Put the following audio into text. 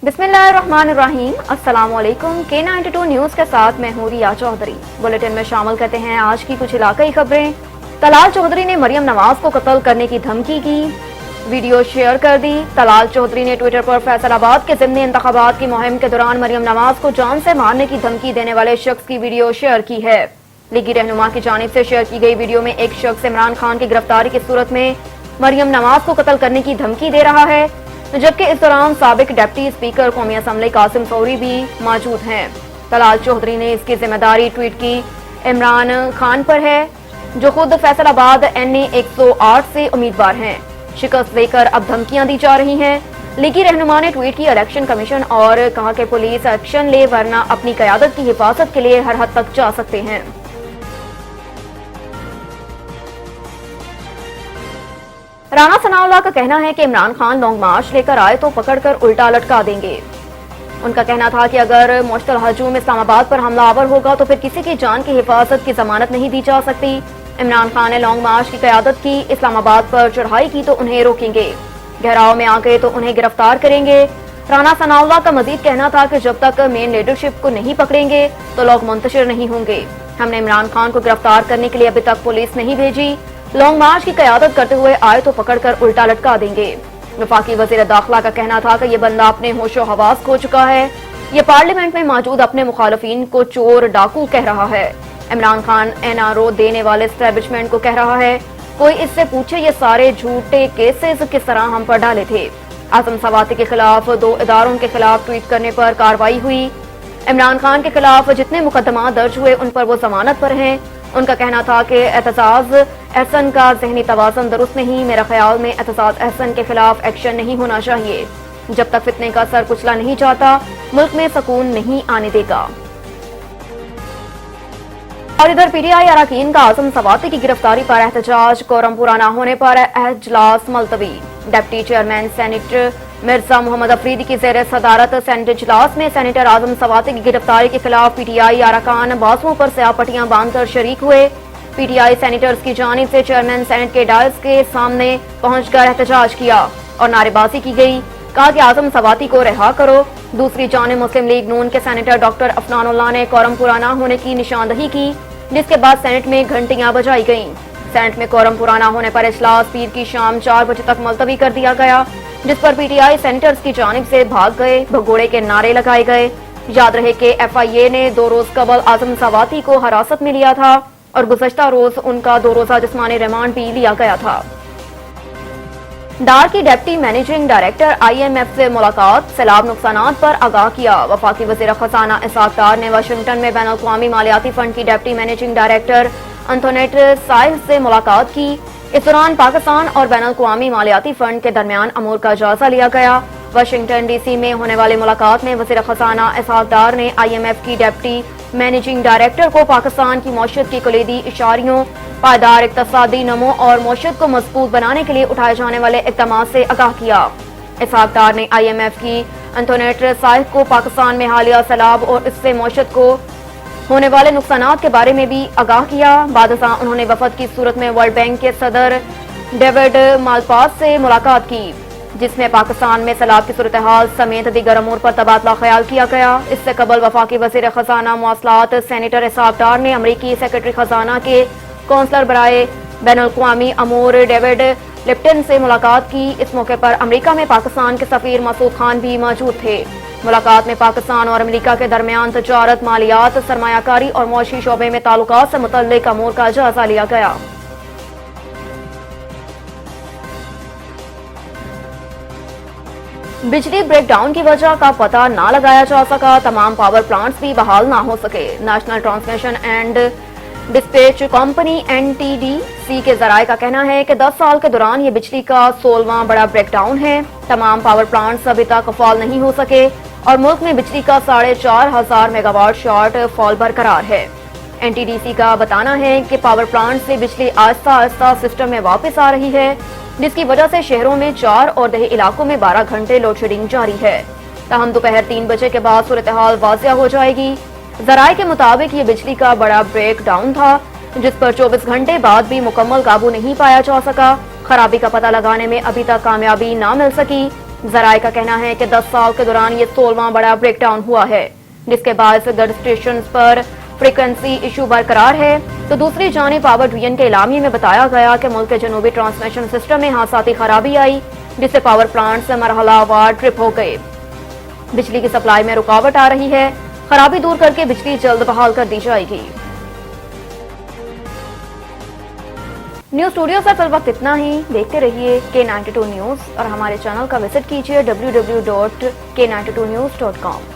बिस्मिल्लाहिर्रहमानिर्रहीम। अस्सलाम वालेकुम। K92 न्यूज के साथ मैं हूं रिया चौधरी। बुलेटिन में शामिल करते हैं आज की कुछ इलाकाई खबरें। तलाल चौधरी ने मरियम नवाज को कत्ल करने की धमकी की, वीडियो शेयर कर दी। तलाल चौधरी ने ट्विटर पर फैसलाबाद के ज़िमनी इंतखाबात की मुहिम के दौरान मरियम नवाज को जान से मारने की धमकी देने वाले शख्स की वीडियो शेयर की है। लीगी रहनुमा की जानिब से शेयर की गई वीडियो में एक शख्स इमरान खान की गिरफ्तारी की सूरत में मरियम नवाज को कत्ल करने की धमकी दे रहा है, जबकि इस दौरान साबिक डिप्टी स्पीकर कौमी असम्बली कासिम फौरी भी मौजूद हैं। तलाल चौधरी ने इसकी जिम्मेदारी ट्वीट की इमरान खान पर है, जो खुद फैसलाबाद NA 108 से उम्मीदवार हैं। शिकस्त देकर अब धमकियां दी जा रही हैं। लीगी रहनुमा ने ट्वीट की इलेक्शन कमीशन और कहा कि पुलिस एक्शन ले, वरना अपनी क़यादत की हिफाजत के लिए हर हद तक जा सकते हैं। राणा सनाउल्लाह का कहना है कि इमरान खान लॉन्ग मार्च लेकर आए तो पकड़कर उल्टा लटका देंगे। उनका कहना था कि अगर मुश्तल हजूम इस्लामाबाद पर हमलावर होगा तो फिर किसी की जान की हिफाजत की जमानत नहीं दी जा सकती। इमरान खान ने लॉन्ग मार्च की क़यादत की, इस्लामाबाद पर चढ़ाई की तो उन्हें रोकेंगे, घेराव में आ गए तो उन्हें गिरफ्तार करेंगे। राणा सनाउल्लाह का मजीद कहना था कि जब तक मेन लीडरशिप को नहीं पकड़ेंगे तो लोग मुंतशिर नहीं होंगे। हमने इमरान खान को गिरफ्तार करने के लिए अभी तक पुलिस नहीं भेजी। लॉन्ग मार्च की क़यादत करते हुए आए तो पकड़कर उल्टा लटका देंगे। वफाकी वज़ीर दाखिला का कहना था कि ये बंदा अपने होशो हवास खो चुका है। ये पार्लियामेंट में मौजूद अपने मुखालफिन को चोर डाकू कह रहा है। इमरान खान NRO देने वाले एस्टेब्लिशमेंट को कह रहा है, कोई इससे पूछे ये सारे झूठे केसेस किस तरह हम पर डाले थे। आज़म सवाती के खिलाफ 2 इदारों के खिलाफ ट्वीट करने पर कार्रवाई हुई। इमरान खान के खिलाफ जितने मुकदमा दर्ज हुए उन पर वो जमानत पर हैं। उनका कहना था कि एहतसास एहसन का जहनी तवाज़ुन दुरुस्त नहीं। मेरा ख्याल में एहतसास एहसन के खिलाफ एक्शन नहीं होना चाहिए। जब तक फितने का सर कुचला नहीं जाता, मुल्क में सुकून नहीं आने देगा। और इधर PTI अरकान का आज़म सवाती की गिरफ्तारी पर एहतजाज, कोरम पूरा न होने पर इजलास मुलतवी। Deputy chairman senator Mirza Mohammad Afridi की ज़ेर सदारत सेनेट इजलास में सेनेटर आज़म सवाती की गिरफ्तारी के खिलाफ PTI अरकान बाजुओं पर स्याह पट्टियां बांधकर शरीक हुए। PTI सेनेटर्स की जानिब से चेयरमैन सेनेट के डायस के सामने पहुंचकर एहतजाज किया और नारेबाजी की गई। कहा कि आज़म सवाती को रिहा करो। दूसरी जानिब मुस्लिम लीग नून के सेनेटर डॉक्टर अफनानुल्लाह ने कोरम पूरा न होने की निशानदही की, जिसके बाद सेनेट में घंटियां बजाई गईं। सेनेट में कोरम पूरा न होने पर इजलास पीर की शाम 4 बजे तक मुलतवी कर दिया गया, जिस पर PTI सेनेटर्स की जानिब से भाग गए, भगोड़े के नारे लगाए गए। याद रहे कि FIA ने 2 रोज कबल आज़म सवाती को हिरासत में लिया था और गुज़श्ता रोज उनका 2 रोजा जिस्मानी रिमांड भी लिया गया था। डार की डिप्टी मैनेजिंग डायरेक्टर IMF से मुलाकात, सैलाब नुकसानात पर आगाह किया। वफाकी वज़ीर खजाना इसाक डार ने वाशिंगटन में बैन अल-अक़वामी मालियाती फंड की डिप्टी मैनेजिंग डायरेक्टर एंथोनेट साहिल से मुलाकात की। इस दौरान पाकिस्तान और बैन अल-अक़वामी मालियाती फंड के दरमियान अमूर का जायजा लिया गया। वाशिंगटन DC में होने वाली मुलाकात में वज़ीर खजाना इसाक डार ने IMF की डिप्टी मैनेजिंग डायरेक्टर को पाकिस्तान की मौशत की कलीदी इशारियों, पायदार इक़्तिसादी नमो और मौशत को मजबूत बनाने के लिए उठाए जाने वाले इक़दामात से आगाह किया। इसाक डार ने IMF की एंथोनेट साहिल को पाकिस्तान में हालिया सैलाब और इससे मौशत को होने वाले नुकसानात के बारे में भी आगाह किया। बादशाह उन्होंने वफद की सूरत में वर्ल्ड बैंक के सदर डेविड मालपास से मुलाकात की, जिसमें पाकिस्तान में सैलाब की सूरत हाल समेत दीगर अमूर पर तबादला ख्याल किया गया। इससे कबल वफाकी वज़ीर खजाना मवासलात सेनेटर इसाक डार ने अमरीकी सेक्रेटरी खजाना के कौंसलर बराए बैन अल-अक़वामी अमूर डेविड लिप्टन से मुलाकात की। इस मौके पर अमरीका में पाकिस्तान के सफीर मसूद खान भी मौजूद थे। मुलाकात में पाकिस्तान और अमरीका के दरमियान तजारत, मालियात, सरमायाकारी और मौशी शोबे में ताल्लुकात से मुतल्लिक अमूर का जायजा लिया गया। बिजली ब्रेकडाउन की वजह का पता न लगाया जा सका, तमाम पावर प्लांट्स भी बहाल न हो सके। National transmission and dispatch company NTDC के जराये का कहना है कि 10 साल के दौरान ये बिजली का 16वां बड़ा ब्रेकडाउन है। तमाम पावर प्लांट्स अभी तक फाल नहीं हो सके और मुल्क में बिजली का 4,500 मेगावाट शॉर्ट फॉल बरकरार है। NTDC का बताना है कि पावर प्लांट से बिजली आहिस्ता आहिस्ता सिस्टम में वापस आ रही है, जिसकी वजह से शहरों में 4 और दही इलाकों में 12 घंटे लोड शेडिंग जारी है। ताहम दोपहर 3 बजे के बाद सूरत हाल वाज़िया हो जाएगी। जराये के मुताबिक ये बिजली का बड़ा ब्रेक डाउन था, जिस पर 24 घंटे बाद भी मुकम्मल काबू नहीं पाया जा सका। खराबी का पता लगाने में अभी तक कामयाबी न मिल सकी। ذرائع کا کہنا ہے کہ 10 سال کے دوران یہ 16واں بڑا بریک ڈاؤن ہوا ہے، جس کے باعث گرد اسٹیشنز پر فریکوینسی ایشو برقرار ہے۔ تو دوسری جانب پاور ڈویژن کے اعلامیے میں بتایا گیا کہ ملک کے جنوبی ٹرانسمیشن سسٹم میں حادثاتی خرابی آئی، جس سے پاور پلانٹ سے مرحلہ وار ٹرپ ہو گئے۔ بجلی کی سپلائی میں رکاوٹ آ رہی ہے، خرابی دور کر کے بجلی جلد بحال کر دی جائے گی۔ نیوز اسٹوڈیو سے فی الوقت اتنا ہی۔ دیکھتے رہیے K92 نیوز اور ہمارے چینل کا وزٹ کیجیے www.k92news.com۔